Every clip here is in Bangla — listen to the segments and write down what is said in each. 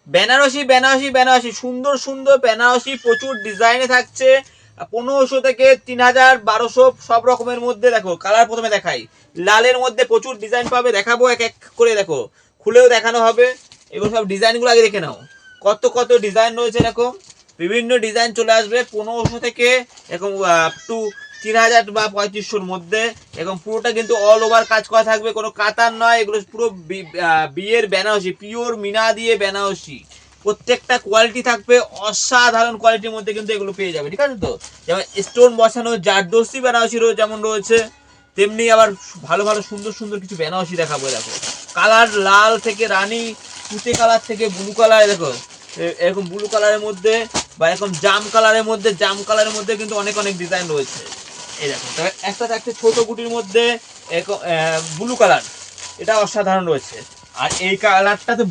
বেনারসি বেনারসি বেনারসি সুন্দর সুন্দর বেনারসি প্রচুর ডিজাইনে থাকছে। 1500 থেকে 3000 1200 সব রকমের মধ্যে। দেখো কালার প্রথমে দেখাই, লালের মধ্যে প্রচুর ডিজাইন পাবে, দেখাবো এক এক করে, দেখো খুলেও দেখানো হবে। এগুলো সব ডিজাইনগুলো আগে দেখে নাও, কত কত ডিজাইন রয়েছে। এরকম বিভিন্ন ডিজাইন চলে আসবে 1500 থেকে এরকম আপ টু 3000 বা 3500-র মধ্যে। এবং পুরোটা কিন্তু অল ওভার কাজ করা থাকবে, কোনো কাতার নয়, এগুলো পুরো বিয়ের বেনারসি, পিওর মিনা দিয়ে বেনারসি। প্রত্যেকটা কোয়ালিটি থাকবে অসাধারণ কোয়ালিটির মধ্যে কিন্তু এগুলো পেয়ে যাবে, ঠিক আছে তো। যেমন স্টোন বসানো জারদোসি বেনারসি যেমন রয়েছে, তেমনি আবার ভালো ভালো সুন্দর সুন্দর কিছু বেনারসি দেখাবো। দেখো কালার লাল থেকে রানী, তুতে কালার থেকে ব্লু কালার, দেখো এরকম ব্লু কালারের মধ্যে বা এরকম জাম কালারের মধ্যে, জাম কালারের মধ্যে কিন্তু অনেক অনেক ডিজাইন রয়েছে। এই দেখো তবে একটা থাকছে ছোট গুটির মধ্যে এরকম ব্লু কালার, এটা অসাধারণ রয়েছে। আর এই কালারটা তো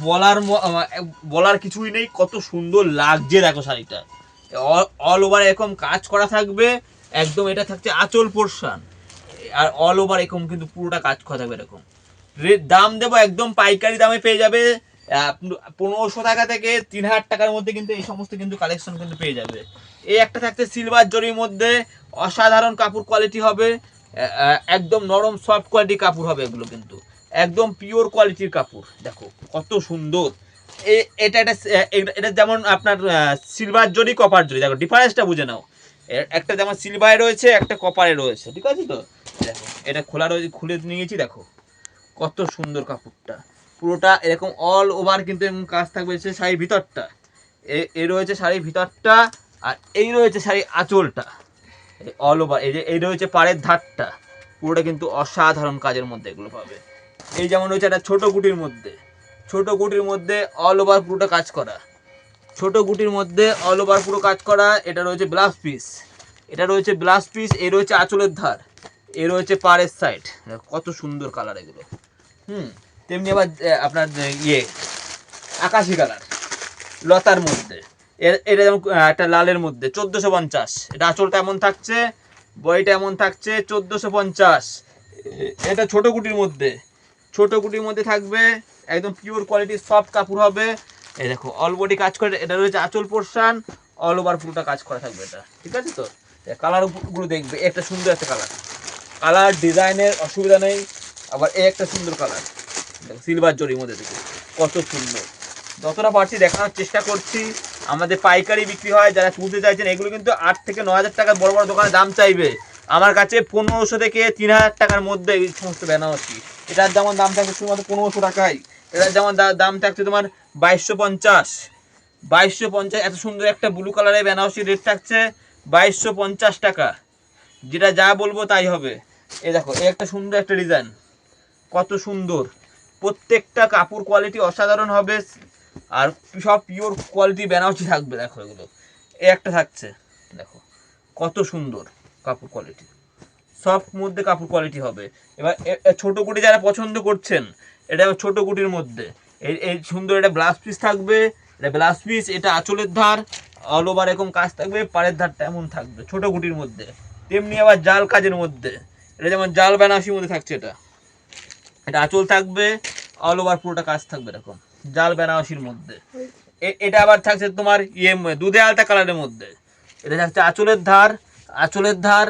বলার কিছুই নেই, কত সুন্দর লাগছে দেখো শাড়িটা। অল ওভার এরকম কাজ করা থাকবে একদম, এটা থাকছে আঁচল পোর্শন, আর অল ওভার এরকম কিন্তু পুরোটা কাজ করা থাকবে এরকম। দাম দেবো একদম পাইকারি দামে পেয়ে যাবে 1500 টাকা থেকে 3000 টাকার মধ্যে কিন্তু এই সমস্ত কিন্তু কালেকশন কিন্তু পেয়ে যাবে। এই একটা থাকছে সিলভার জরির মধ্যে, অসাধারণ কাপড় কোয়ালিটি হবে, একদম নরম সফট কোয়ালিটি কাপড় হবে এগুলো, কিন্তু একদম পিওর কোয়ালিটির কাপড়। দেখো কত সুন্দর। এটা এটা যেমন আপনার সিলভার জরি কপার জরি, দেখো ডিফারেন্সটা বুঝে নাও। একটা যেমন সিলভারে রয়েছে, একটা কপারে রয়েছে, ঠিক আছে তো। দেখো এটা খোলা রয়েছে, খুলে নিয়েছি, দেখো কত সুন্দর কাপড়টা। পুরোটা এরকম অল ওভার কিন্তু এরকম কাজ থাকবে শাড়ির ভিতরটা। এই রয়েছে শাড়ির ভিতরটা, আর এই রয়েছে শাড়ির আঁচলটা, অল ওভার। এই রয়েছে পাড়ের ধারটা, পুরোটা কিন্তু অসাধারণ কাজের মধ্যে এগুলো পাবে। এই যেমন রয়েছে একটা ছোট গুটির মধ্যে, ছোট গুটির মধ্যে অল ওভার পুরোটা কাজ করা, ছোট গুটির মধ্যে অল ওভার পুরো কাজ করা। এটা রয়েছে ব্লাউজ পিস, এটা রয়েছে ব্লাউজ পিস। এই রয়েছে আঁচলের ধার, এই রয়েছে পাড়ের সাইড, কত সুন্দর কালার এগুলো। তেমনি আবার আপনার আকাশি কালার লতার মধ্যে, এটা যেমন একটা লালের মধ্যে 1450। এটা আঁচলটা এমন থাকছে, বইটা এমন থাকছে 1450। এটা ছোট গুটির মধ্যে, ছোট গুটির মধ্যে থাকবে একদম পিওর কোয়ালিটির সফট কাপড় হবে। এই দেখো অল বডি কাজ করে, এটা রয়েছে আঁচল পোর্শন, অল ওভার পুরোটা কাজ করা থাকবে এটা, ঠিক আছে তো। কালার গুলো দেখবে, একটা সুন্দর একটা কালার, কালার ডিজাইনের অসুবিধা নেই। আবার এই একটা সুন্দর কালার, সিলভার জরির মধ্যে দেখো কত সুন্দর। যতটা পারছি দেখানোর চেষ্টা করছি। আমাদের পাইকারি বিক্রি হয়, যারা তুলতে চাইছেন এগুলো কিন্তু 8 থেকে 9000 টাকার বড় বড় দোকানে দাম চাইবে, আমার কাছে 1500 থেকে 3000 টাকার মধ্যে এই সমস্ত বেনারসি। এটার যেমন দাম থাকছে শুধুমাত্র 1500 টাকায়, এটার যেমন দাম থাকছে তোমার 2250। 2250 এত সুন্দর একটা ব্লু কালারের বেনারসি রেট থাকছে 2250 টাকা, যেটা যা বলবো তাই হবে। এই দেখো এই একটা সুন্দর একটা ডিজাইন, কত সুন্দর। প্রত্যেকটা কাপড় কোয়ালিটি অসাধারণ হবে, আর সব পিওর কোয়ালিটি বেনারসি থাকবে। দেখো এগুলো এই একটা থাকছে, দেখো কত সুন্দর কাপড় কোয়ালিটি, সব মধ্যে কাপড় কোয়ালিটি হবে। এবার ছোট গুটি যারা পছন্দ করছেন, এটা ছোট গুটির মধ্যে এই সুন্দর একটা ব্লাউজ পিস থাকবে, এটা ব্লাউজ পিস, এটা আঁচলের ধার অল ওভার এরকম কাজ থাকবে, পাড়ের ধারটা এমন থাকবে ছোট গুটির মধ্যে। তেমনি আবার জাল কাজের মধ্যে, এটা যেমন জাল বেনারসির মধ্যে থাকছে, এটা আঁচল থাকবে, অল ওভার পুরোটা কাজ থাকবে এরকম জাল বেনারসির মধ্যে। এটা আবার থাকছে তোমার দুধে আলতা কালারের মধ্যে, এটা থাকছে আঁচলের ধার, আঁচলের ধার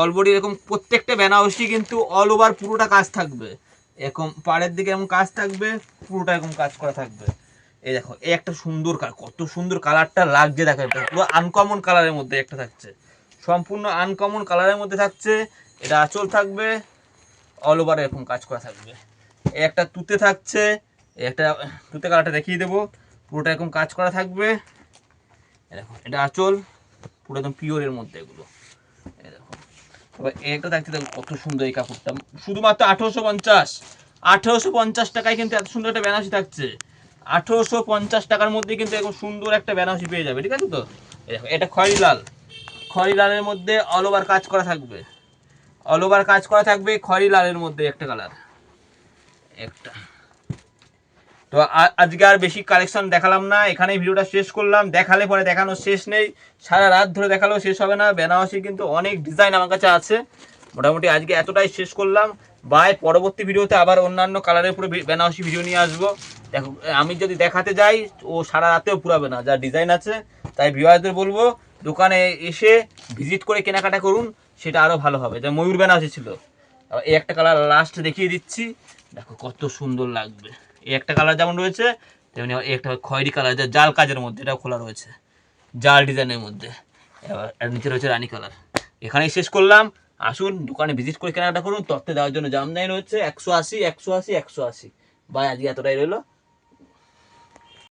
অল বডি এরকম। প্রত্যেকটা বেনারসি কিন্তু অল ওভার পুরোটা কাজ থাকবে এরকম, পাড়ের দিকে এরকম কাজ থাকবে, পুরোটা এরকম কাজ করা থাকবে। এই দেখো এই একটা সুন্দর কত সুন্দর কালারটা লাগছে, দেখো এটা পুরো আনকমন কালারের মধ্যে একটা থাকছে, সম্পূর্ণ আনকমন কালারের মধ্যে থাকছে। এটা আঁচল থাকবে, অল ওভার এরকম কাজ করা থাকবে। এই একটা তুতে থাকছে, একটা তুতে কালারটা দেখিয়ে দেবো, পুরোটা এরকম কাজ করা থাকবে। দেখো এটা আঁচল, পুরো একদম পিওরের মধ্যে এগুলো। এই দেখো তবে একটা থাকছে, দেখো কত সুন্দর এই কাপড়টা, শুধুমাত্র 1850। 1850 টাকায় কিন্তু এত সুন্দর একটা বেনারসি থাকছে। 1850 টাকার মধ্যে কিন্তু এরকম সুন্দর একটা বেনারসি পেয়ে যাবে, ঠিক আছে তো। দেখো এটা খয়েরি লাল, খয়েরি লালের মধ্যে অল ওভার কাজ করা থাকবে, অল ওভার কাজ করা থাকবে খয়েরি লালের মধ্যে একটা কালার একটা। তো আজকে আর বেশি কালেকশন দেখালাম না, এখানেই ভিডিওটা শেষ করলাম। দেখালে পরে দেখানোর শেষ নেই, সারা রাত ধরে দেখালেও শেষ হবে না। বেনারসি কিন্তু অনেক ডিজাইন আমার কাছে আছে, মোটামুটি আজকে এতটাই শেষ করলাম। বাই পরবর্তী ভিডিওতে আবার অন্যান্য কালারের উপরে বেনারসি ভিডিও নিয়ে আসবো। দেখো আমি যদি দেখাতে যাই ও সারা রাতেও পুরাবে না, যা ডিজাইন আছে। তাই ভিউয়ারদের বলবো দোকানে এসে ভিজিট করে কেনাকাটা করুন, সেটা আরও ভালো হবে। যা ময়ূর বেনারসি ছিল, এই একটা কালার লাস্ট দেখিয়ে দিচ্ছি, দেখো কত সুন্দর লাগবে। এই একটা কালার যেমন রয়েছে তেমনি এই একটা খয়েরি কালার, যা জাল কাজের মধ্যে, এটাও খোলা রয়েছে জাল ডিজাইনের মধ্যে। এবার নিচে রয়েছে রানী কালার। এখানেই শেষ করলাম। আসুন দোকানে ভিজিট করে কেনাকাটা করুন। তথ্য দেওয়ার জন্য জামদানি রয়েছে 180, 180, 180। বাই আজকে এতটাই রইলো।